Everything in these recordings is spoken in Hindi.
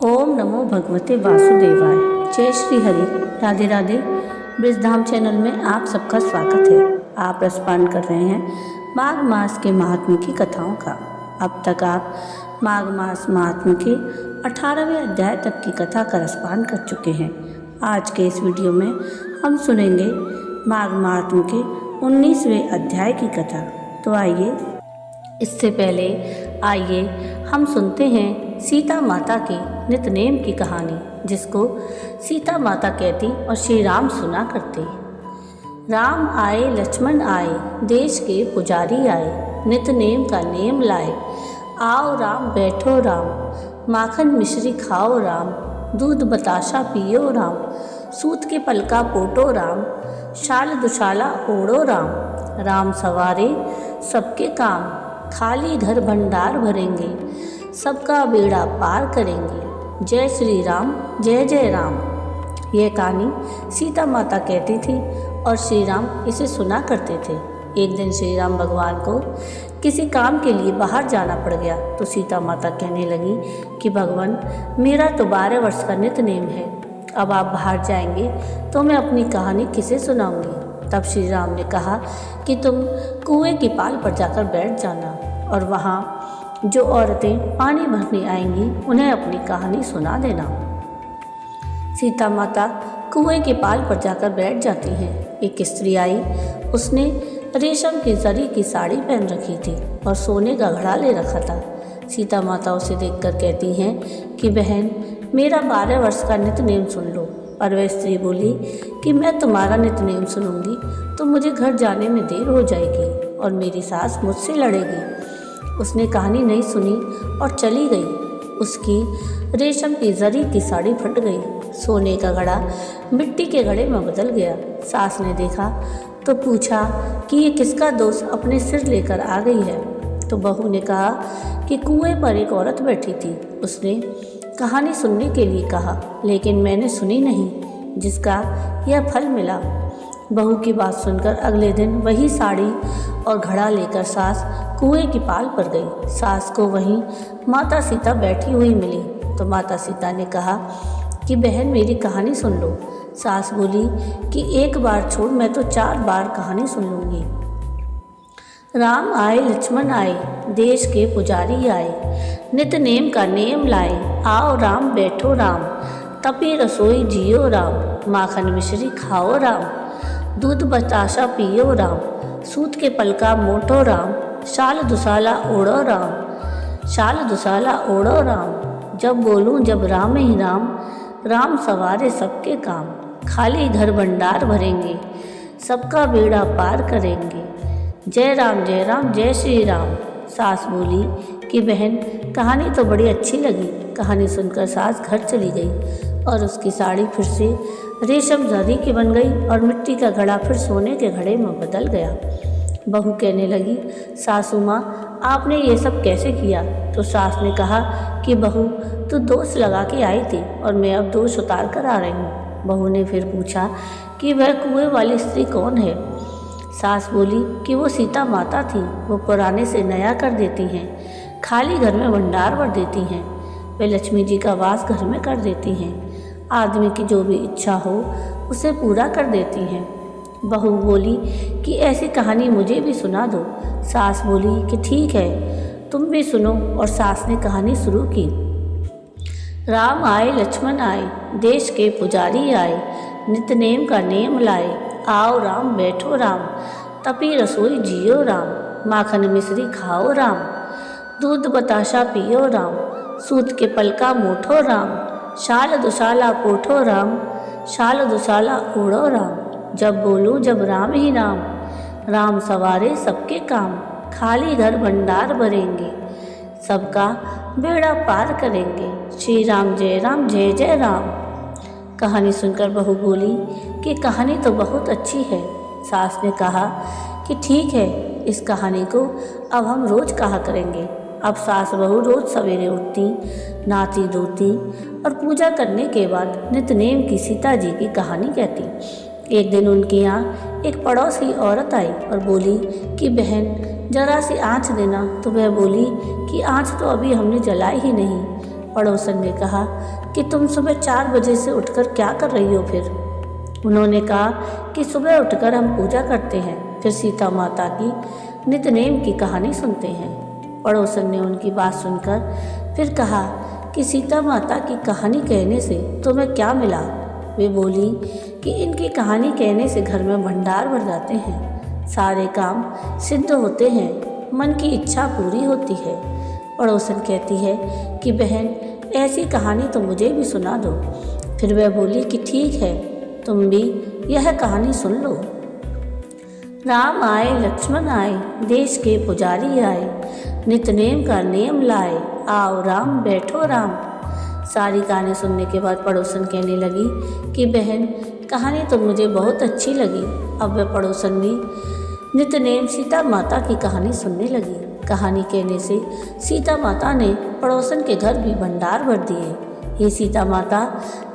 ओम नमो भगवते वासुदेवाय। जय श्री हरि। राधे राधे। ब्रजधाम चैनल में आप सबका स्वागत है। आप रसपान कर रहे हैं माघ मास के महात्म्य की कथाओं का। अब तक आप माघ मास महात्म्य के 18वें अध्याय तक की कथा का रसपान कर चुके हैं। आज के इस वीडियो में हम सुनेंगे माघ महात्म्य के 19वें अध्याय की कथा। तो आइए, इससे पहले आइए हम सुनते हैं सीता माता की नितनेम की कहानी, जिसको सीता माता कहती और श्री राम सुना करते। राम आए लक्ष्मण आए, देश के पुजारी आए, नितनेम का नेम लाए। आओ राम बैठो राम, माखन मिश्री खाओ राम, दूध बताशा पियो राम, सूत के पलका पोटो राम, शाल दुशाला ओढ़ो राम। राम सवारे सबके काम, खाली घर भंडार भरेंगे, सबका बेड़ा पार करेंगे। जय श्री राम, जय जय राम। यह कहानी सीता माता कहती थी और श्री राम इसे सुना करते थे। एक दिन श्री राम भगवान को किसी काम के लिए बाहर जाना पड़ गया तो सीता माता कहने लगी कि भगवान, मेरा तो 12 वर्ष का नितनेम है, अब आप बाहर जाएंगे तो मैं अपनी कहानी किसे सुनाऊंगी। तब श्री राम ने कहा कि तुम कुएं की पाल पर जाकर बैठ जाना और वहाँ जो औरतें पानी भरने आएंगी उन्हें अपनी कहानी सुना देना। सीता माता कुएं के पाल पर जाकर बैठ जाती हैं। एक स्त्री आई, उसने रेशम की जरी की साड़ी पहन रखी थी और सोने का घड़ा ले रखा था। सीता माता उसे देखकर कहती हैं कि बहन, मेरा 12 वर्ष का नितनेम सुन लो। और वह स्त्री बोली कि मैं तुम्हारा नितनेम सुनूंगी तो मुझे घर जाने में देर हो जाएगी और मेरी सास मुझसे लड़ेगी। उसने कहानी नहीं सुनी और चली गई। उसकी रेशम की जरी की साड़ी फट गई, सोने का घड़ा मिट्टी के घड़े में बदल गया। सास ने देखा तो पूछा कि ये किसका दोष अपने सिर लेकर आ गई है। तो बहू ने कहा कि कुएं पर एक औरत बैठी थी, उसने कहानी सुनने के लिए कहा, लेकिन मैंने सुनी नहीं, जिसका यह फल मिला। बहू की बात सुनकर अगले दिन वही साड़ी और घड़ा लेकर सास कुएं की पाल पर गई। सास को वहीं माता सीता बैठी हुई मिली तो माता सीता ने कहा कि बहन, मेरी कहानी सुन लो। सास बोली कि एक बार छोड़, मैं तो 4 बार कहानी सुन लूँगी। राम आए लक्ष्मण आए, देश के पुजारी आए, नितनेम का नेम लाए। आओ राम बैठो राम, तपी रसोई जियो राम, माखन मिश्री खाओ राम, दूध बताशा पियो राम, सूत के पलका मोटो राम, शाल दुसाला ओढ़ो राम, शाल दुसाला ओढ़ो राम। जब बोलूं जब राम ही राम, राम सवारे सबके काम, खाली घर भंडार भरेंगे, सबका बेड़ा पार करेंगे। जय राम जय राम, जय श्री राम। सास बोली कि बहन, कहानी तो बड़ी अच्छी लगी। कहानी सुनकर सास घर चली गई और उसकी साड़ी फिर से रेशम जरी की बन गई और मिट्टी का घड़ा फिर सोने के घड़े में बदल गया। बहू कहने लगी, सासू माँ, आपने ये सब कैसे किया? तो सास ने कहा कि बहू, तू दोष लगा के आई थी और मैं अब दोष उतार कर आ रही हूँ। बहू ने फिर पूछा कि वह कुएं वाली स्त्री कौन है? सास बोली कि वो सीता माता थी, वो पुराने से नया कर देती हैं, खाली घर में भंडार भर देती हैं, वे लक्ष्मी जी का वास घर में कर देती हैं, आदमी की जो भी इच्छा हो उसे पूरा कर देती हैं। बहू बोली कि ऐसी कहानी मुझे भी सुना दो। सास बोली कि ठीक है, तुम भी सुनो। और सास ने कहानी शुरू की। राम आए लक्ष्मण आए, देश के पुजारी आए, नितनेम का नेम लाए। आओ राम बैठो राम, तपी रसोई जियो राम, माखन मिश्री खाओ राम, दूध बताशा पियो राम, सूत के पलका मोठो राम, शाल दुशाला पोठो राम, शाल दुशाला ओढ़ो राम। जब बोलूं जब राम ही राम, राम सवारे सबके काम, खाली घर भंडार भरेंगे, सबका बेड़ा पार करेंगे। श्री राम जय जय राम। कहानी सुनकर बहू बोली कि कहानी तो बहुत अच्छी है। सास ने कहा कि ठीक है, इस कहानी को अब हम रोज़ कहा करेंगे। अब सास बहू रोज़ सवेरे उठती, नहाती धोती और पूजा करने के बाद नितनेम की सीता जी की कहानी कहती। एक दिन उनके यहाँ एक पड़ोसी औरत आई और बोली कि बहन, जरा सी आँच देना। तो वह बोली कि आँच तो अभी हमने जलाई ही नहीं। पड़ोसन ने कहा कि तुम सुबह 4 बजे से उठकर क्या कर रही हो फिर? उन्होंने कहा कि सुबह उठकर हम पूजा करते हैं, फिर सीता माता की नित्यनेम की कहानी सुनते हैं। पड़ोसन ने उनकी बात सुनकर फिर कहा कि सीता माता की कहानी कहने से तुम्हें क्या मिला? वे बोली कि इनकी कहानी कहने से घर में भंडार भर जाते हैं, सारे काम सिद्ध होते हैं, मन की इच्छा पूरी होती है। पड़ोसन कहती है कि बहन, ऐसी कहानी तो मुझे भी सुना दो। फिर वह बोली कि ठीक है, तुम भी यह कहानी सुन लो। राम आए लक्ष्मण आए, देश के पुजारी आए, नित्यनेम का नियम लाए, आओ राम बैठो राम। सारी कहानी सुनने के बाद पड़ोसन कहने लगी कि बहन, कहानी तो मुझे बहुत अच्छी लगी। अब वह पड़ोसन भी नित्यनेम सीता माता की कहानी सुनने लगी। कहानी कहने से सीता माता ने पड़ोसन के घर भी भंडार भर दिए। ये सीता माता,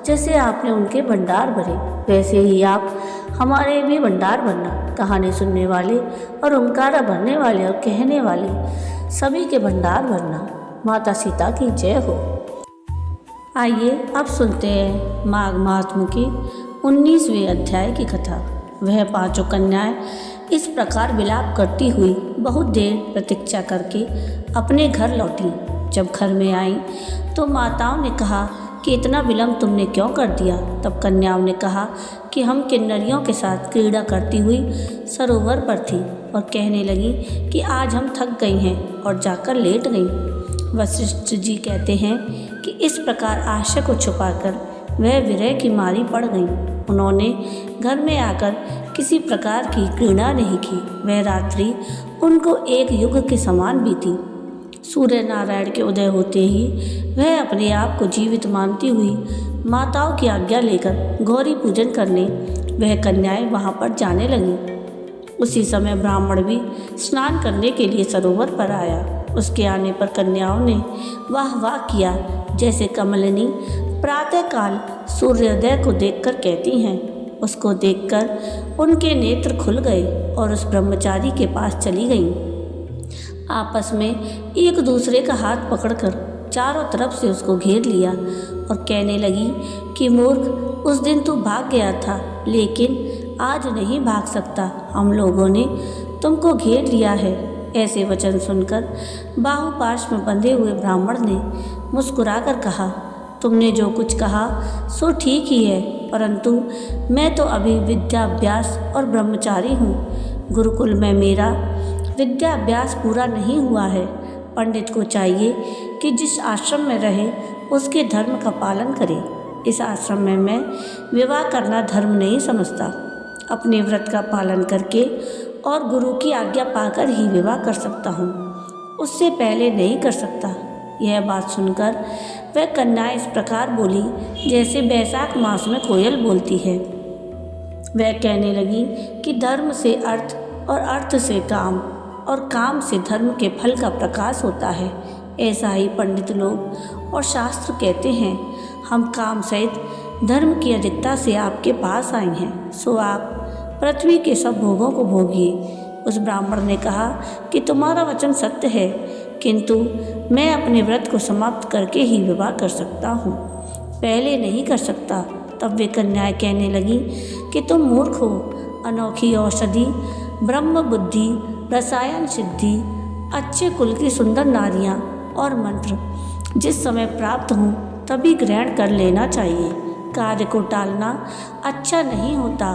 जैसे आपने उनके भंडार भरे, वैसे ही आप हमारे भी भंडार भरना। कहानी सुनने वाले और ओंकारा भरने वाले और कहने वाले सभी के भंडार भरना। माता सीता की जय हो। आइए अब सुनते हैं माघ महात्म्य की 19वें अध्याय की कथा। वह 5 कन्याएं इस प्रकार विलाप करती हुई बहुत देर प्रतीक्षा करके अपने घर लौटी। जब घर में आई तो माताओं ने कहा कि इतना विलम्ब तुमने क्यों कर दिया? तब कन्याओं ने कहा कि हम किन्नरियों के साथ क्रीड़ा करती हुई सरोवर पर थी और कहने लगी कि आज हम थक गई हैं और जाकर लेट गईं। वशिष्ठ जी कहते हैं कि इस प्रकार आशय को छुपाकर वह विरह की मारी पड़ गईं। उन्होंने घर में आकर किसी प्रकार की क्रीड़ा नहीं की। वह रात्रि उनको एक युग के समान बीती। सूर्य नारायण के उदय होते ही वह अपने आप को जीवित मानती हुई माताओं की आज्ञा लेकर गौरी पूजन करने वह कन्याएं वहां पर जाने लगीं। उसी समय ब्राह्मण भी स्नान करने के लिए सरोवर पर आया। उसके आने पर कन्याओं ने वाह वाह किया। जैसे कमलिनी प्रातःकाल सूर्योदय को देखकर कहती हैं, उसको देखकर उनके नेत्र खुल गए और उस ब्रह्मचारी के पास चली गईं। आपस में एक दूसरे का हाथ पकड़कर चारों तरफ से उसको घेर लिया और कहने लगी कि मूर्ख, उस दिन तू भाग गया था, लेकिन आज नहीं भाग सकता। हम लोगों ने तुमको घेर लिया है। ऐसे वचन सुनकर बाहुपाश में बंधे हुए ब्राह्मण ने मुस्कुराकर कहा, तुमने जो कुछ कहा सो ठीक ही है, परंतु मैं तो अभी विद्याभ्यास और ब्रह्मचारी हूँ। गुरुकुल में मेरा विद्याभ्यास पूरा नहीं हुआ है। पंडित को चाहिए कि जिस आश्रम में रहे उसके धर्म का पालन करे। इस आश्रम में मैं विवाह करना धर्म नहीं समझता। अपने व्रत का पालन करके और गुरु की आज्ञा पाकर ही विवाह कर सकता हूँ, उससे पहले नहीं कर सकता। यह बात सुनकर वह कन्या इस प्रकार बोली जैसे बैसाख मास में कोयल बोलती है। वह कहने लगी कि धर्म से अर्थ और अर्थ से काम और काम से धर्म के फल का प्रकाश होता है। ऐसा ही पंडित लोग और शास्त्र कहते हैं। हम काम सहित धर्म की अधिकता से आपके पास आए हैं, सो आप पृथ्वी के सब भोगों को भोगिए। उस ब्राह्मण ने कहा कि तुम्हारा वचन सत्य है, किंतु मैं अपने व्रत को समाप्त करके ही विवाह कर सकता हूँ, पहले नहीं कर सकता। तब वे कन्याएं कहने लगी कि तुम मूर्ख हो। अनोखी औषधि, ब्रह्म बुद्धि, रसायन सिद्धि, अच्छे कुल की सुंदर नारियाँ और मंत्र जिस समय प्राप्त हों तभी ग्रहण कर लेना चाहिए। कार्य को टालना अच्छा नहीं होता।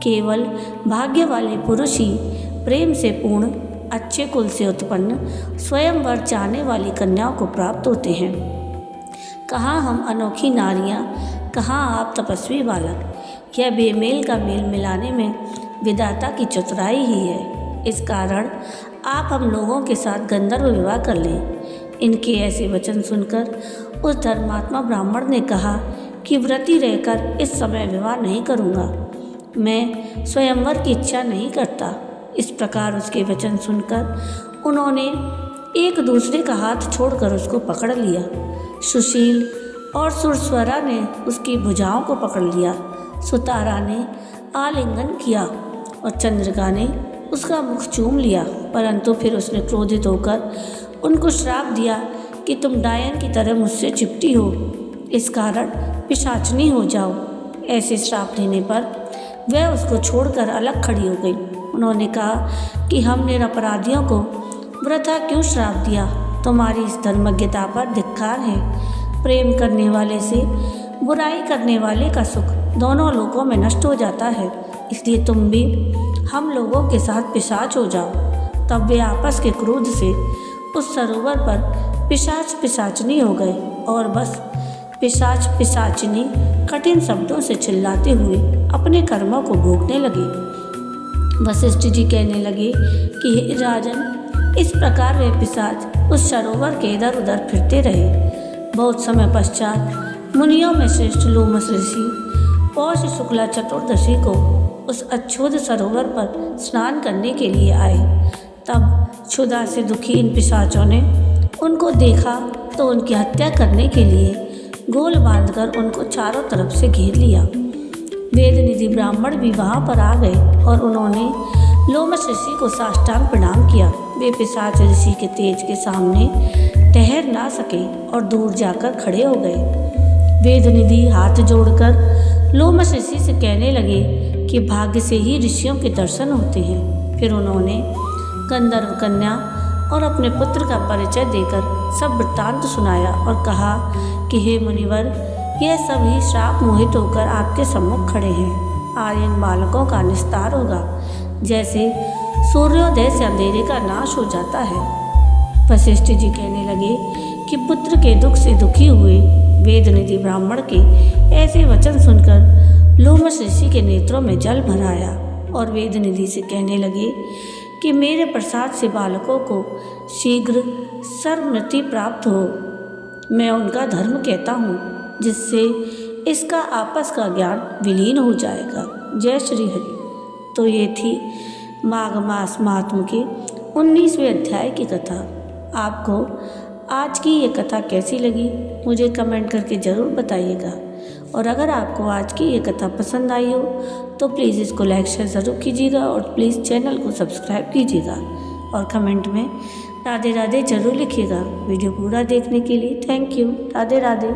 केवल भाग्य वाले पुरुष ही प्रेम से पूर्ण, अच्छे कुल से उत्पन्न, स्वयंवर चाहने वाली कन्याओं को प्राप्त होते हैं। कहाँ हम अनोखी नारियाँ, कहाँ आप तपस्वी बालक। यह बेमेल का मेल मिलाने में विधाता की चतुराई ही है। इस कारण आप हम लोगों के साथ गंधर्व विवाह कर लें। इनके ऐसे वचन सुनकर उस धर्मात्मा ब्राह्मण ने कहा कि व्रती रहकर इस समय विवाह नहीं करूँगा, मैं स्वयंवर की इच्छा नहीं करता। इस प्रकार उसके वचन सुनकर उन्होंने एक दूसरे का हाथ छोड़कर उसको पकड़ लिया। सुशील और सुरस्वरा ने उसकी भुजाओं को पकड़ लिया। सुतारा ने आलिंगन किया और चंद्रिका ने उसका मुख चूम लिया, परंतु फिर उसने क्रोधित होकर उनको श्राप दिया कि तुम डायन की तरह मुझसे चिपटी हो, इस कारण पिशाचनी हो जाओ। ऐसे श्राप देने पर वह उसको छोड़कर अलग खड़ी हो गई। उन्होंने कहा कि हमने अपराधियों को वृथा क्यों श्राप दिया? तुम्हारी इस धर्मज्ञता पर धिक्कार है। प्रेम करने वाले से बुराई करने वाले का सुख दोनों लोकों में नष्ट हो जाता है, इसलिए तुम भी हम लोगों के साथ पिशाच हो जाओ। तब वे आपस के क्रोध से उस सरोवर पर पिशाच पिशाचनी हो गए और बस पिशाच पिशाचनी कठिन शब्दों से चिल्लाते हुए अपने कर्मों को भोगने लगे। वशिष्ठ जी कहने लगे कि हे राजन, इस प्रकार वे पिशाच उस सरोवर के इधर उधर फिरते रहे। बहुत समय पश्चात मुनियों में श्रेष्ठ लोमश ऋषि पौष शुक्ला चतुर्दशी को उस अच्छोद सरोवर पर स्नान करने के लिए आए। तब क्षुधा से दुखी इन पिशाचों ने उनको देखा तो उनकी हत्या करने के लिए गोल बांधकर उनको चारों तरफ से घेर लिया। वेदनिधि ब्राह्मण भी वहाँ पर आ गए और उन्होंने लोमश ऋषि को साष्टांग प्रणाम किया। वे पिशाच ऋषि के तेज के सामने ठहर ना सके और दूर जाकर खड़े हो गए। वेदनिधि हाथ जोड़कर लोमश ऋषि से कहने लगे कि भाग्य से ही ऋषियों के दर्शन होते हैं। फिर उन्होंने गंधर्व कन्या और अपने पुत्र का परिचय देकर सब वृत्तांत सुनाया और कहा कि हे मुनिवर, यह सभी श्राप मोहित होकर आपके सम्मुख खड़े हैं। आज इन बालकों का निस्तार होगा, जैसे सूर्योदय से अंधेरे का नाश हो जाता है। वशिष्ठ जी कहने लगे कि पुत्र के दुख से दुखी हुए वेदनिधि ब्राह्मण के ऐसे वचन सुनकर लोमश ऋषि के नेत्रों में जल भर आया और वेदनिधि से कहने लगे कि मेरे प्रसाद से बालकों को शीघ्र सर्वमृति प्राप्त हो। मैं उनका धर्म कहता हूँ, जिससे इसका आपस का ज्ञान विलीन हो जाएगा। जय श्री हरि। तो ये थी माघ मास महात्म के 19वें अध्याय की कथा। आपको आज की ये कथा कैसी लगी मुझे कमेंट करके ज़रूर बताइएगा। और अगर आपको आज की ये कथा पसंद आई हो तो प्लीज़ इसको लाइक शेयर ज़रूर कीजिएगा और प्लीज़ चैनल को सब्सक्राइब कीजिएगा और कमेंट में राधे राधे ज़रूर लिखिएगा। वीडियो पूरा देखने के लिए थैंक यू। राधे राधे।